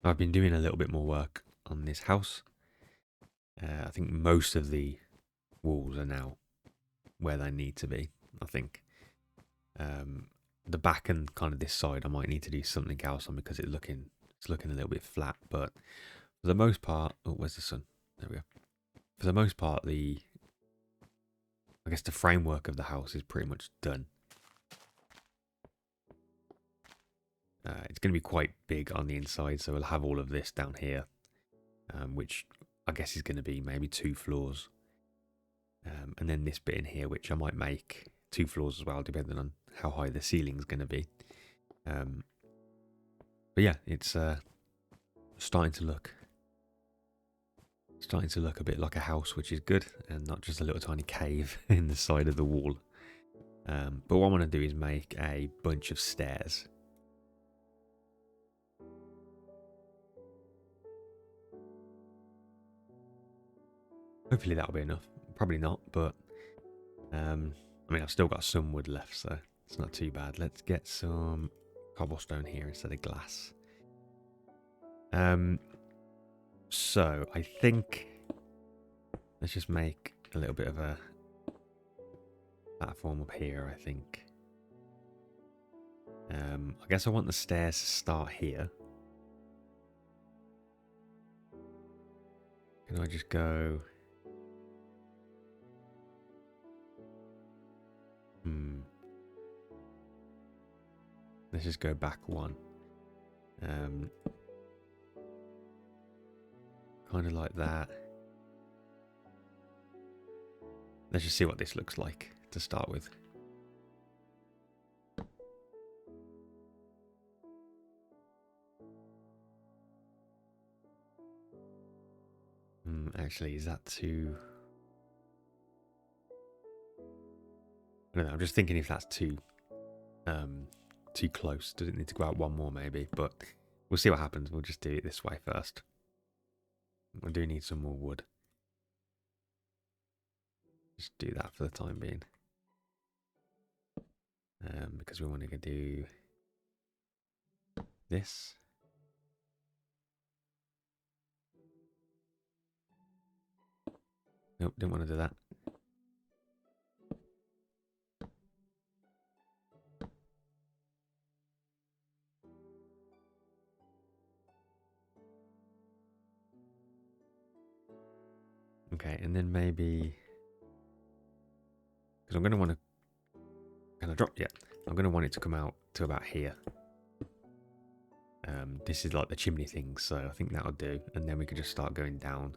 I've been doing a little bit more work on this house. I think most of the walls are now where they need to be. I think um, the back and kind of this side, I might need to do something else on because it's looking a little bit flat. But for the most part, oh, where's the sun? There we go. For the most part, I guess the framework of the house is pretty much done. It's going to be quite big on the inside, so we'll have all of this down here, which I guess is going to be maybe 2 floors. And then this bit in here, which I might make 2 floors as well, depending on how high the ceiling's going to be. But yeah, it's starting to look a bit like a house, which is good, and not just a little tiny cave in the side of the wall. But what I want to do is make a bunch of stairs. Hopefully that'll be enough. Probably not, but I mean, I've still got some wood left, so it's not too bad. Let's get some cobblestone here instead of glass. So I think let's just make a little bit of a platform up here, I think. I guess I want the stairs to start here. Can I just go? Let's just go back one. Kind of like that. Let's just see what this looks like to start with. Actually, is that too... I don't know, I'm just thinking if that's too close. Does it need to go out one more maybe? But we'll see what happens. We'll just do it this way first. I do need some more wood. Just do that for the time being. Because we want to do this. Nope, didn't want to do that. Okay, and then maybe... Because I'm going to want to... Can I drop? Yeah. I'm going to want it to come out to about here. This is like the chimney thing, so I think that'll do. And then we can just start going down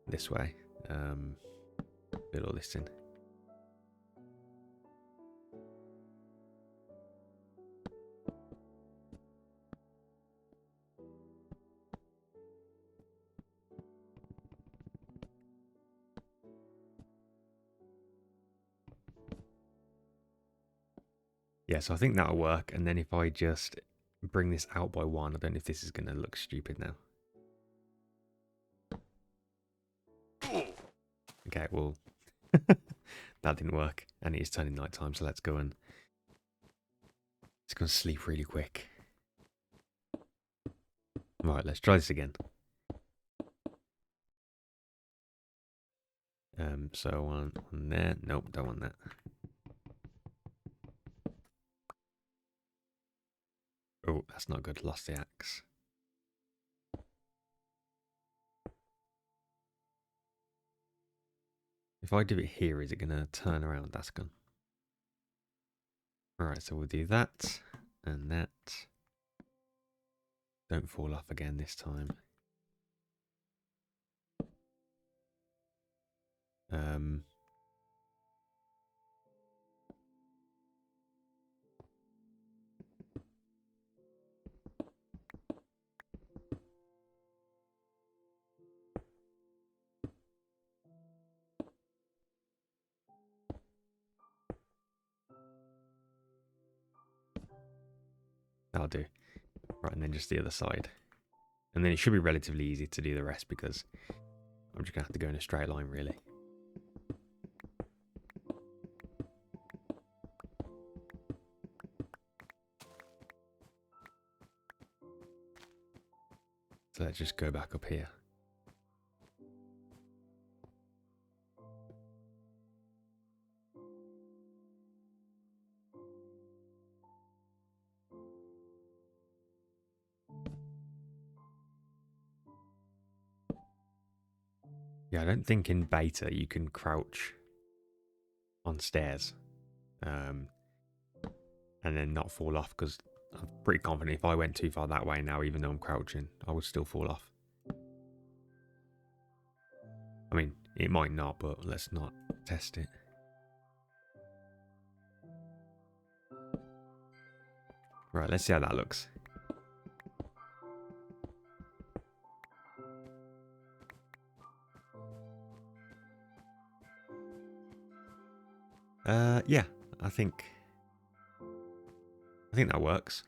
this way. Put all this in. Yeah, so I think that'll work. And then if I just bring this out by one, I don't know if this is going to look stupid now. Okay, well, that didn't work. And it is turning night time, so let's go and sleep really quick. Right, let's try this again. So on there. Nope, don't want that. Oh, that's not good. Lost the axe. If I do it here, is it going to turn around? That's gone. Alright, so we'll do that and that. Don't fall off again this time. That'll do. Right, and then just the other side. And then it should be relatively easy to do the rest because I'm just going to have to go in a straight line, really. So let's just go back up here. Yeah, I don't think in beta you can crouch on stairs and then not fall off, because I'm pretty confident if I went too far that way now, even though I'm crouching, I would still fall off. I mean, it might not, but let's not test it. Right, let's see how that looks. Yeah, I think that works.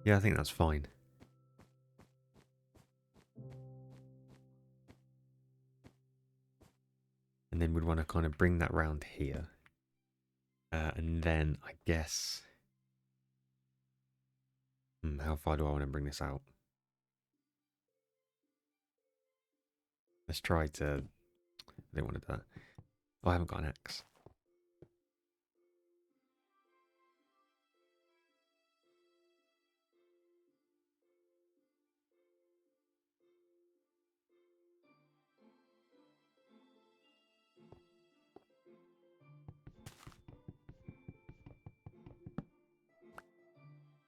Yeah, I think that's fine. And then we'd want to kind of bring that round here. And then I guess... how far do I want to bring this out? Let's try to... I don't want to do that. Oh, I haven't got an axe.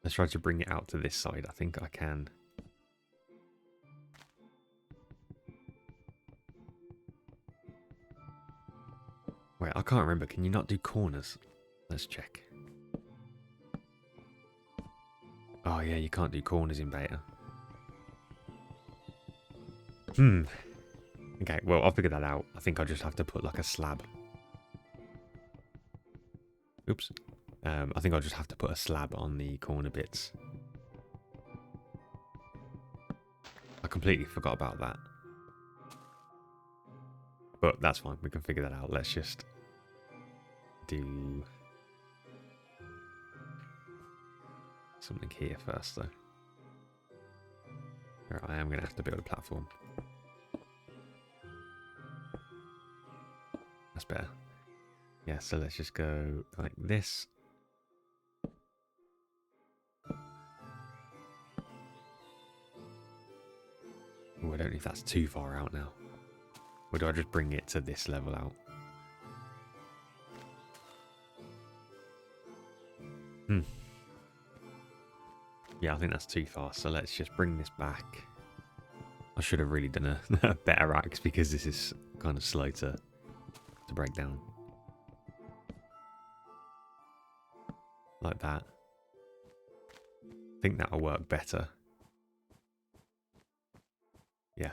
Let's try to bring it out to this side. I think I can. Wait, I can't remember. Can you not do corners? Let's check. Oh yeah, you can't do corners in beta. Okay, well, I'll figure that out. I think I'll just have to put like a slab. Oops. I think I'll just have to put a slab on the corner bits. I completely forgot about that. But that's fine. We can figure that out. Let's just do something here first, though. Right, I am going to have to build a platform. That's better. Yeah, so let's just go like this. Oh, I don't know if that's too far out now. Or do I just bring it to this level out? Yeah, I think that's too far. So let's just bring this back. I should have really done a better axe because this is kind of slow to break down. Like that. I think that'll work better. Yeah.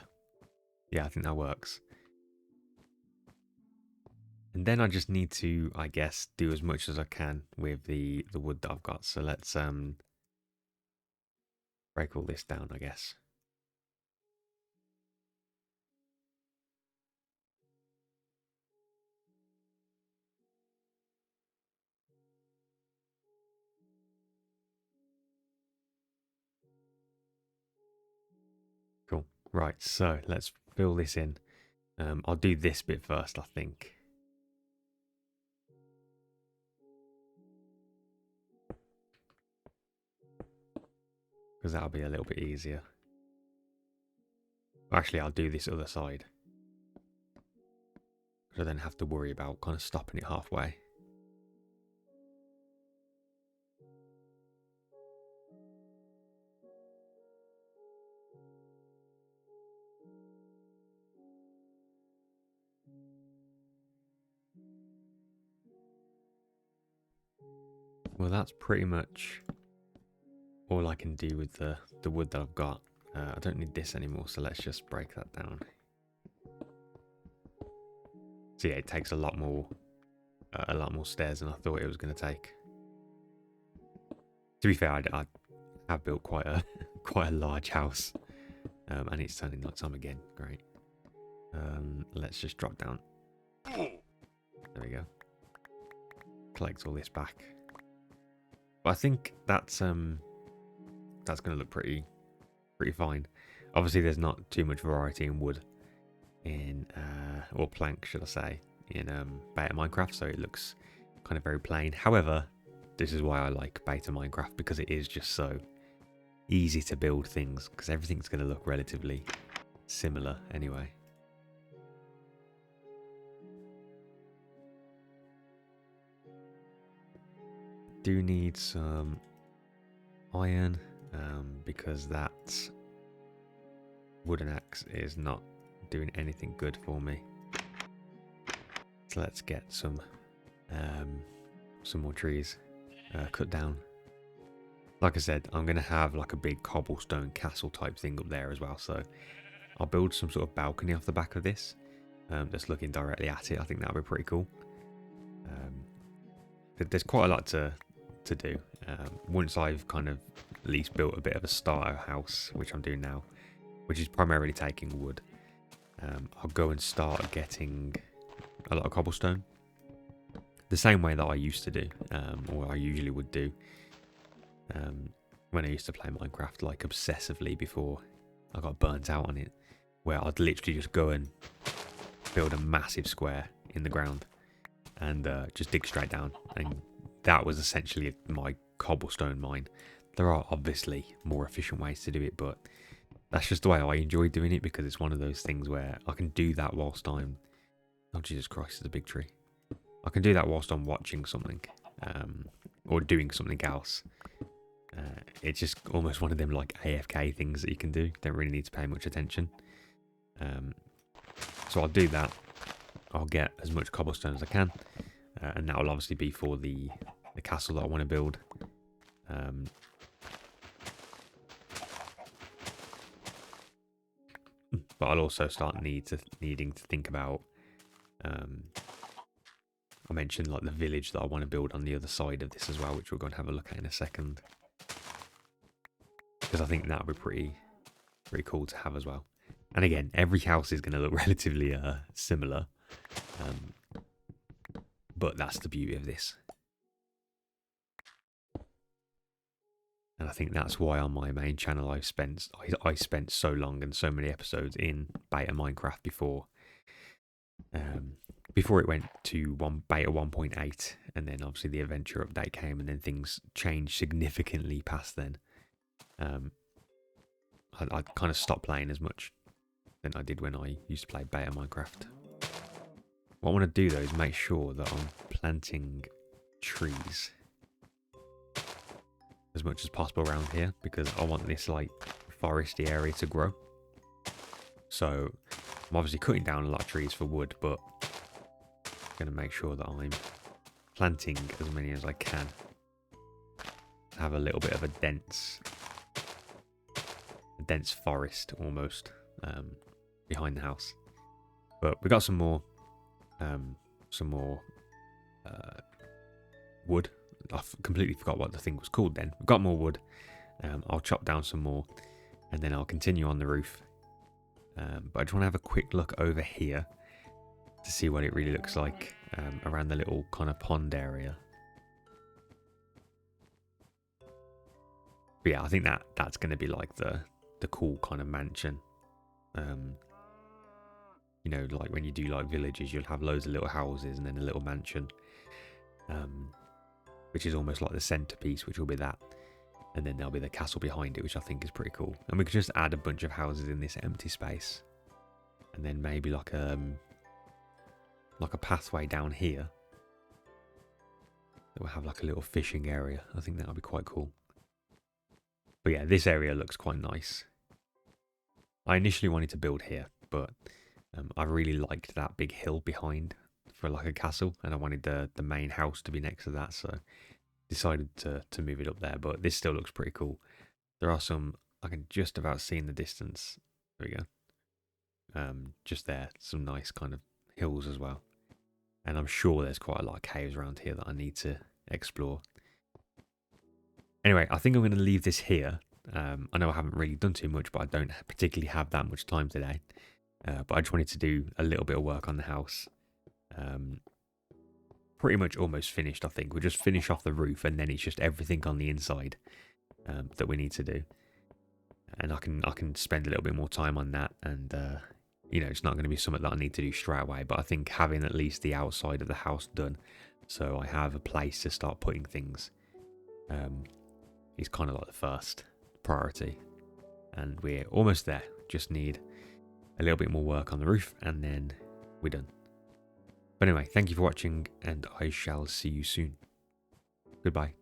Yeah, I think that works. And then I just need to, I guess, do as much as I can with the wood that I've got. So let's break all this down, I guess. Cool. Right, so let's fill this in. I'll do this bit first, I think. Because that'll be a little bit easier. Actually, I'll do this other side. So I don't have to worry about kind of stopping it halfway. Well, that's pretty much all I can do with the wood that I've got. I don't need this anymore, so let's just break that down. So yeah, it takes a lot more stairs than I thought it was going to take. To be fair, I have built quite a large house, and it's turning night time again. Great. Let's just drop down. There we go. Collect all this back. But I think that's going to look pretty fine. Obviously, there's not too much variety in wood in or plank, should I say, in beta Minecraft, so it looks kind of very plain. However, this is why I like beta Minecraft, because it is just so easy to build things, because everything's going to look relatively similar anyway. Do need some iron because that wooden axe is not doing anything good for me. So let's get some more trees cut down. Like I said, I'm going to have like a big cobblestone castle type thing up there as well. So I'll build some sort of balcony off the back of this, just looking directly at it. I think that would be pretty cool. There's quite a lot to do. Once I've kind of at least built a bit of a starter house, which I'm doing now, which is primarily taking wood, I'll go and start getting a lot of cobblestone. The same way that I used to do, or I usually would do, when I used to play Minecraft, like obsessively before I got burnt out on it, where I'd literally just go and build a massive square in the ground and just dig straight down. And that was essentially my cobblestone mine. There are obviously more efficient ways to do it, but that's just the way I enjoy doing it, because it's one of those things where I can do that whilst I'm... Oh, Jesus Christ, there's a big tree. I can do that whilst I'm watching something, or doing something else. It's just almost one of them like AFK things that you can do. Don't really need to pay much attention. So I'll do that. I'll get as much cobblestone as I can, and that will obviously be for the castle that I want to build. But I'll also start needing to think about. I mentioned like the village that I want to build on the other side of this as well, which we're going to have a look at in a second, because I think that would be pretty cool to have as well. And again, every house is going to look relatively similar, but that's the beauty of this. And I think that's why on my main channel I spent so long and so many episodes in beta Minecraft before it went to beta 1.8, and then obviously the adventure update came, and then things changed significantly past then. I kind of stopped playing as much than I did when I used to play beta Minecraft. What I want to do though is make sure that I'm planting trees as much as possible around here, because I want this like foresty area to grow. So I'm obviously cutting down a lot of trees for wood, but I'm going to make sure that I'm planting as many as I can. Have a little bit of a dense forest almost behind the house. But we got some more wood. I completely forgot what the thing was called then. We've got more wood. I'll chop down some more, and then I'll continue on the roof. But I just want to have a quick look over here to see what it really looks like around the little kind of pond area. But yeah, I think that's going to be like the cool kind of mansion. You know, like when you do like villages, you'll have loads of little houses and then a little mansion, which is almost like the centerpiece, which will be that. And then there'll be the castle behind it, which I think is pretty cool. And we could just add a bunch of houses in this empty space, and then maybe like a pathway down here that will have like a little fishing area. I think that'll be quite cool. But yeah, this area looks quite nice. I initially wanted to build here, but I really liked that big hill behind for like a castle, and I wanted the main house to be next to that, so decided to move it up there. But this still looks pretty cool. There are some, I can just about see in the distance. There we go. Just there, some nice kind of hills as well. And I'm sure there's quite a lot of caves around here that I need to explore. Anyway, I think I'm going to leave this here. I know I haven't really done too much, but I don't particularly have that much time today. But I just wanted to do a little bit of work on the house. pretty much almost finished, I think. We'll just finish off the roof, and then it's just everything on the inside that we need to do. And I can spend a little bit more time on that, and it's not going to be something that I need to do straight away, but I think having at least the outside of the house done, so I have a place to start putting things, is kind of like the first priority. And we're almost there. Just need a little bit more work on the roof, and then we're done. But anyway, thank you for watching, and I shall see you soon. Goodbye.